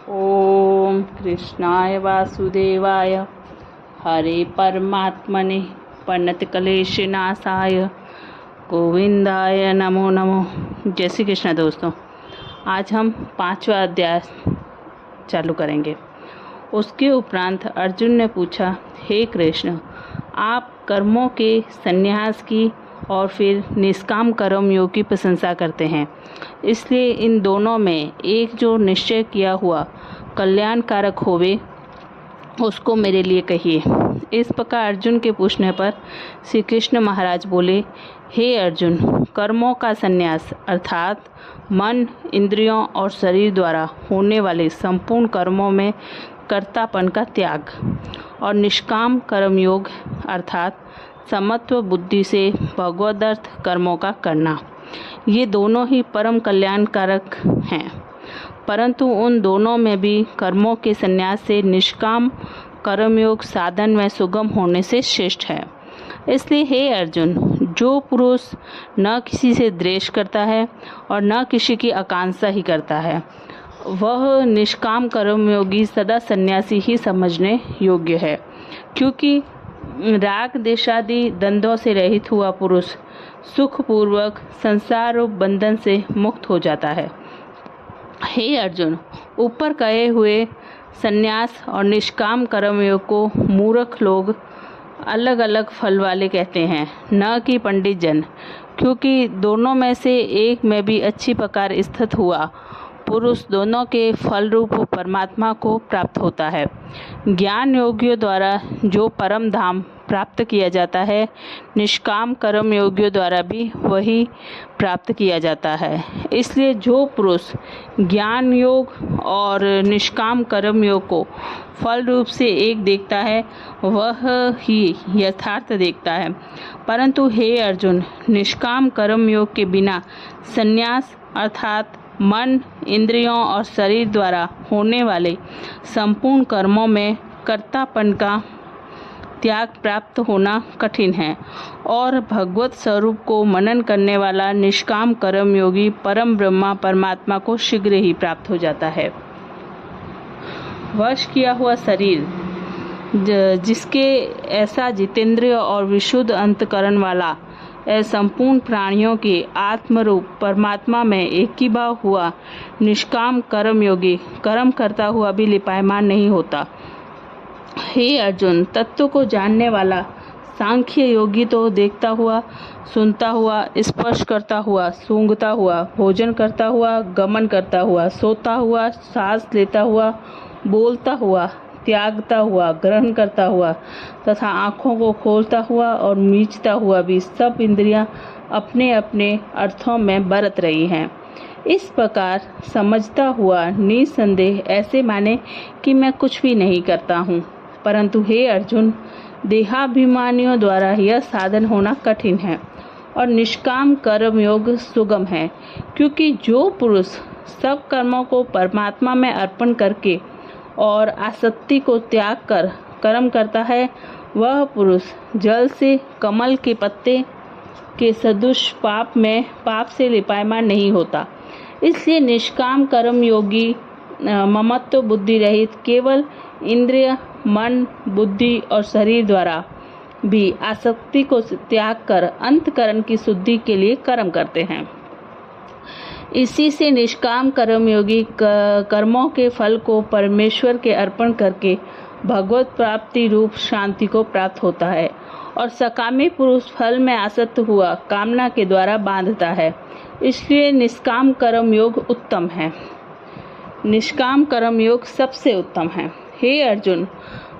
ओम कृष्णाय वासुदेवाय हरे परमात्मने प्रणतक्लेशनाशाय गोविंदाय नमो नमो। जय श्री कृष्ण दोस्तों, आज हम 5वां अध्याय चालू करेंगे। उसके उपरांत अर्जुन ने पूछा, हे कृष्ण, आप कर्मों के संन्यास की और फिर निष्काम कर्म योग की प्रशंसा करते हैं, इसलिए इन दोनों में एक जो निश्चय किया हुआ कल्याणकारक होवे उसको मेरे लिए कहिए। इस प्रकार अर्जुन के पूछने पर श्री कृष्ण महाराज बोले, हे अर्जुन, कर्मों का संन्यास अर्थात मन, इंद्रियों और शरीर द्वारा होने वाले संपूर्ण कर्मों में कर्तापन का त्याग और निष्काम कर्मयोग अर्थात समत्व बुद्धि से भगवदर्थ कर्मों का करना, ये दोनों ही परम कल्याणकारक हैं। परंतु उन दोनों में भी कर्मों के संन्यास से निष्काम कर्मयोग साधन में सुगम होने से श्रेष्ठ है। इसलिए हे अर्जुन, जो पुरुष न किसी से द्वेष करता है और न किसी की आकांक्षा ही करता है, वह निष्काम कर्मयोगी सदा सन्यासी ही समझने योग्य है, क्योंकि राग देशादि द्वंद्वों से रहित हुआ पुरुष सुखपूर्वक संसार रूप बंधन से मुक्त हो जाता है। हे अर्जुन, ऊपर कहे हुए संन्यास और निष्काम कर्मयोग को मूर्ख लोग अलग अलग फल वाले कहते हैं, न कि पंडित जन, क्योंकि दोनों में से एक में भी अच्छी प्रकार स्थित हुआ पुरुष दोनों के फल रूप परमात्मा को प्राप्त होता है। ज्ञान योगियों द्वारा जो परम धाम प्राप्त किया जाता है, निष्काम कर्म योगियों द्वारा भी वही प्राप्त किया जाता है। इसलिए जो पुरुष ज्ञान योग और निष्काम कर्म योग को फल रूप से एक देखता है, वह ही यथार्थ देखता है। परंतु हे अर्जुन, निष्काम कर्म योग के बिना संन्यास अर्थात मन, इंद्रियों और शरीर द्वारा होने वाले संपूर्ण कर्मों में कर्तापन का त्याग प्राप्त होना कठिन है और भगवत स्वरूप को मनन करने वाला निष्काम कर्म योगी परम ब्रह्मा परमात्मा को शीघ्र ही प्राप्त हो जाता है। वश किया हुआ शरीर जिसके ऐसा जितेंद्रिय और विशुद्ध अंतकरण वाला संपूर्ण प्राणियों के आत्मरूप परमात्मा में एकीभाव हुआ निष्काम कर्म योगी कर्म करता हुआ भी लिपायमान नहीं होता। हे अर्जुन, तत्व को जानने वाला सांख्य योगी तो देखता हुआ, सुनता हुआ, स्पर्श करता हुआ, सूंघता हुआ, भोजन करता हुआ, गमन करता हुआ, सोता हुआ, सांस लेता हुआ, बोलता हुआ, त्यागता हुआ, ग्रहण करता हुआ तथा आँखों को खोलता हुआ और मीचता हुआ भी सब इंद्रियां अपने अपने अर्थों में बरत रही हैं। इस प्रकार समझता हुआ निसंदेह ऐसे माने कि मैं कुछ भी नहीं करता हूँ। परंतु हे अर्जुन, देहाभिमानियों द्वारा यह साधन होना कठिन है और निष्काम कर्म योग सुगम है, क्योंकि जो पुरुष सब कर्मों को परमात्मा में अर्पण करके और आसक्ति को त्याग कर कर्म करता है, वह पुरुष जल से कमल के पत्ते के सदृश पाप से लिपायमान नहीं होता। इसलिए निष्काम कर्म योगी ममत्व बुद्धि रहित केवल इंद्रिय, मन, बुद्धि और शरीर द्वारा भी आसक्ति को त्याग कर अंतकरण की शुद्धि के लिए कर्म करते हैं। इसी से निष्काम कर्मयोगी कर्मों के फल को परमेश्वर के अर्पण करके भगवत प्राप्ति रूप शांति को प्राप्त होता है और सकामी पुरुष फल में आसक्त हुआ कामना के द्वारा बांधता है। इसलिए निष्काम कर्म योग उत्तम है, निष्काम कर्म योग सबसे उत्तम है। हे अर्जुन,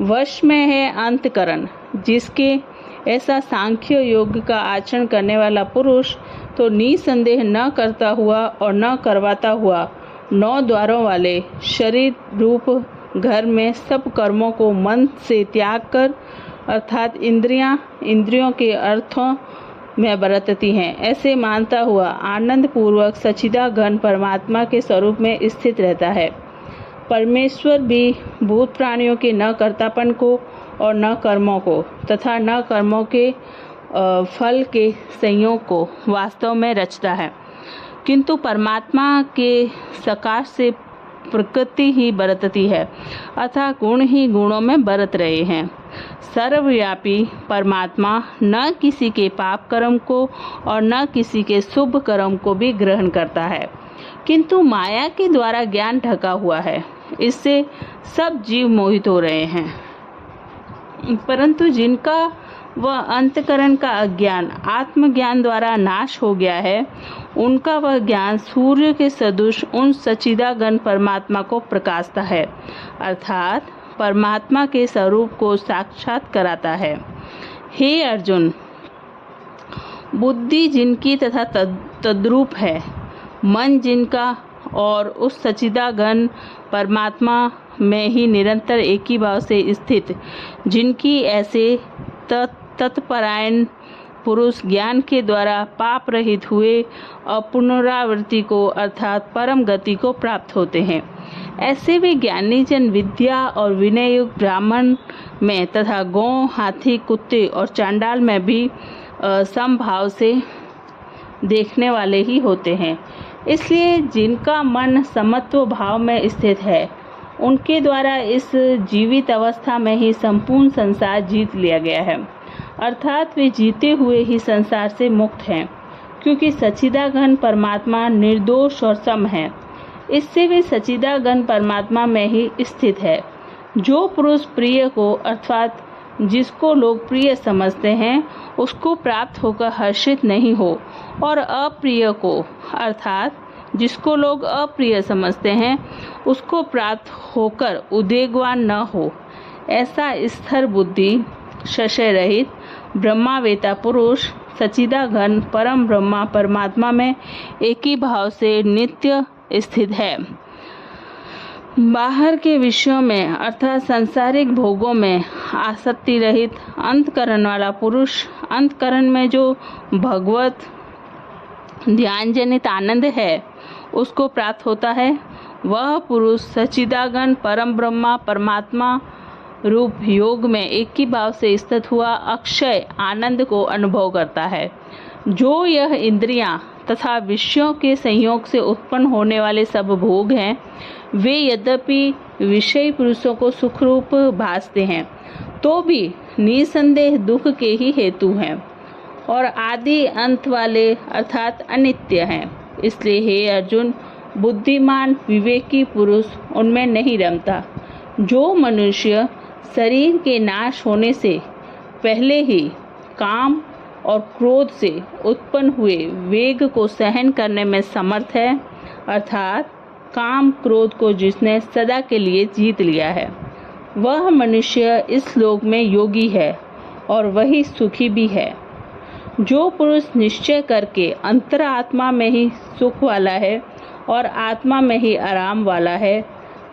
वश में है अंतकरण, जिसके ऐसा सांख्य योग का आचरण करने वाला पुरुष तो निसंदेह न करता हुआ और न करवाता हुआ 9 द्वारों वाले शरीर रूप घर में सब कर्मों को मन से त्याग कर अर्थात इंद्रियों के अर्थों में बरतती हैं, ऐसे मानता हुआ आनंद पूर्वक सच्चिदाघन परमात्मा के स्वरूप में स्थित रहता है। परमेश्वर भी भूत प्राणियों के न कर्तापन को और न कर्मों को तथा न कर्मों के फल के संयोग को वास्तव में रचता है, किंतु परमात्मा के सकाश से प्रकृति ही बरतती है, अतः गुण ही गुणों में बरत रहे हैं। सर्वव्यापी परमात्मा न किसी के पाप कर्म को और न किसी के शुभ कर्म को भी ग्रहण करता है, किंतु माया के द्वारा ज्ञान ढका हुआ है, इससे सब जीव मोहित हो रहे हैं। परंतु जिनका वह अंतकरण का अज्ञान आत्मज्ञान द्वारा नाश हो गया है, उनका वह ज्ञान सूर्य के सदृश उन सच्चिदानंद परमात्मा को प्रकाशता है, अर्थात परमात्मा के स्वरूप को साक्षात कराता है। हे अर्जुन, बुद्धि जिनकी तथा तद्रूप है, मन जिनका और उस सच्चिदानंद परमात्मा में ही निरंतर एक ही भाव से स्थित जिनकी ऐसे तत्परायण पुरुष ज्ञान के द्वारा पाप रहित हुए और पुनरावृत्ति को अर्थात परम गति को प्राप्त होते हैं, ऐसे वे ज्ञानी जन विद्या और विनय युक्त ब्राह्मण में तथा गौ, हाथी, कुत्ते और चांडाल में भी समभाव से देखने वाले ही होते हैं। इसलिए जिनका मन समत्व भाव में स्थित है, उनके द्वारा इस जीवित अवस्था में ही संपूर्ण संसार जीत लिया गया है, अर्थात वे जीते हुए ही संसार से मुक्त हैं, क्योंकि सच्चिदानंद परमात्मा निर्दोष और सम है। इससे वे सच्चिदानंद परमात्मा में ही स्थित है। जो पुरुष प्रिय को अर्थात जिसको लोग प्रिय समझते हैं, उसको प्राप्त होकर हर्षित नहीं हो, और अप्रिय को अर्थात जिसको लोग अप्रिय समझते हैं, उसको प्राप्त होकर उद्वेगवान न हो, ऐसा स्थिर बुद्धि संशय रहित ब्रह्मावेता पुरुष सच्चिदानंद परम ब्रह्मा परमात्मा में एक ही भाव से नित्य स्थित है। बाहर के विषयों में अर्थात सांसारिक भोगों में आसक्ति रहित अंतकरण वाला पुरुष अंतकरण में जो भगवत ध्यान जनित आनंद है, उसको प्राप्त होता है। वह पुरुष सच्चिदानंद परम ब्रह्मा परमात्मा रूप योग में एक ही भाव से स्थित हुआ अक्षय आनंद को अनुभव करता है। जो यह इंद्रियां तथा विषयों के संयोग से उत्पन्न होने वाले सब भोग हैं, वे यद्यपि विषयी पुरुषों को सुखरूप भासते हैं, तो भी निसंदेह दुख के ही हेतु हैं और आदि अंत वाले अर्थात अनित्य हैं। इसलिए हे अर्जुन, बुद्धिमान विवेकी पुरुष उनमें नहीं रमता। जो मनुष्य शरीर के नाश होने से पहले ही काम और क्रोध से उत्पन्न हुए वेग को सहन करने में समर्थ है, अर्थात काम क्रोध को जिसने सदा के लिए जीत लिया है, वह मनुष्य इस लोक में योगी है और वही सुखी भी है। जो पुरुष निश्चय करके अंतरात्मा में ही सुख वाला है और आत्मा में ही आराम वाला है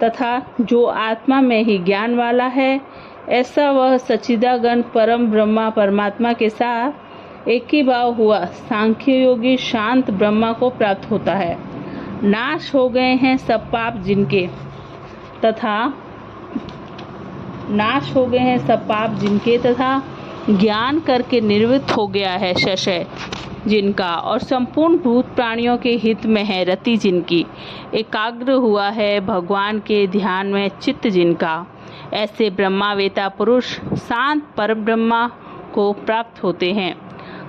तथा जो आत्मा में ही ज्ञान वाला है, ऐसा वह सच्चिदानंद परम ब्रह्मा परमात्मा के साथ एक ही भाव हुआ सांख्य योगी शांत ब्रह्मा को प्राप्त होता है। नाश हो गए हैं सब पाप जिनके तथा ज्ञान करके निर्वृत्त हो गया है संशय जिनका, और संपूर्ण भूत प्राणियों के हित में है रति जिनकी, एकाग्र हुआ है भगवान के ध्यान में चित्त जिनका, ऐसे ब्रह्मावेता पुरुष शांत परब्रह्मा को प्राप्त होते हैं।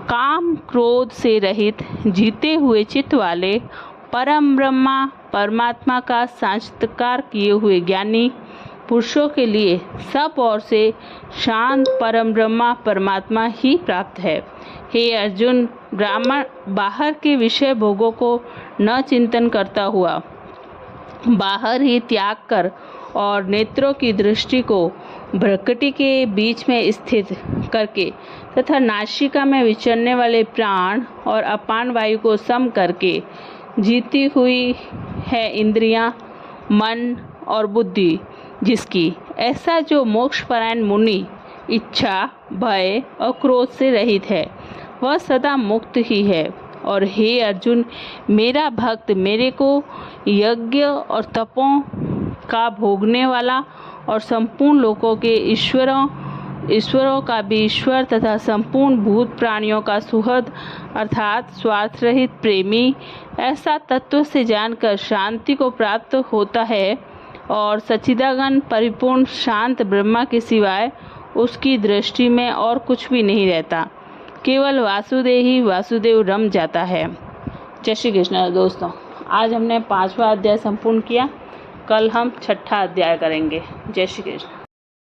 काम क्रोध से रहित जीते हुए चित्त वाले परम ब्रह्मा परमात्मा का साक्षात्कार किए हुए ज्ञानी पुरुषों के लिए सब ओर से शांत परम ब्रह्मा परमात्मा ही प्राप्त है। हे अर्जुन, ब्राह्मण बाहर के विषय भोगों को न चिंतन करता हुआ बाहर ही त्याग कर और नेत्रों की दृष्टि को भ्रकटी के बीच में स्थित करके तथा नासिका में विचरने वाले प्राण और अपान वायु को सम करके जीती हुई है इंद्रियां, मन और बुद्धि जिसकी, ऐसा जो मोक्षपरायण मुनि इच्छा, भय और क्रोध से रहित है, वह सदा मुक्त ही है। और हे अर्जुन, मेरा भक्त मेरे को यज्ञ और तपों का भोगने वाला और संपूर्ण लोकों के ईश्वरों का भी ईश्वर तथा संपूर्ण भूत प्राणियों का सुहृद अर्थात स्वार्थ रहित प्रेमी, ऐसा तत्व से जानकर शांति को प्राप्त होता है और सच्चिदानंद परिपूर्ण शांत ब्रह्मा के सिवाय उसकी दृष्टि में और कुछ भी नहीं रहता, केवल वासुदेव ही वासुदेव रम जाता है। जय श्री कृष्ण। दोस्तों, आज हमने 5वां अध्याय संपूर्ण किया, कल हम 6ठा अध्याय करेंगे। जय श्री कृष्ण।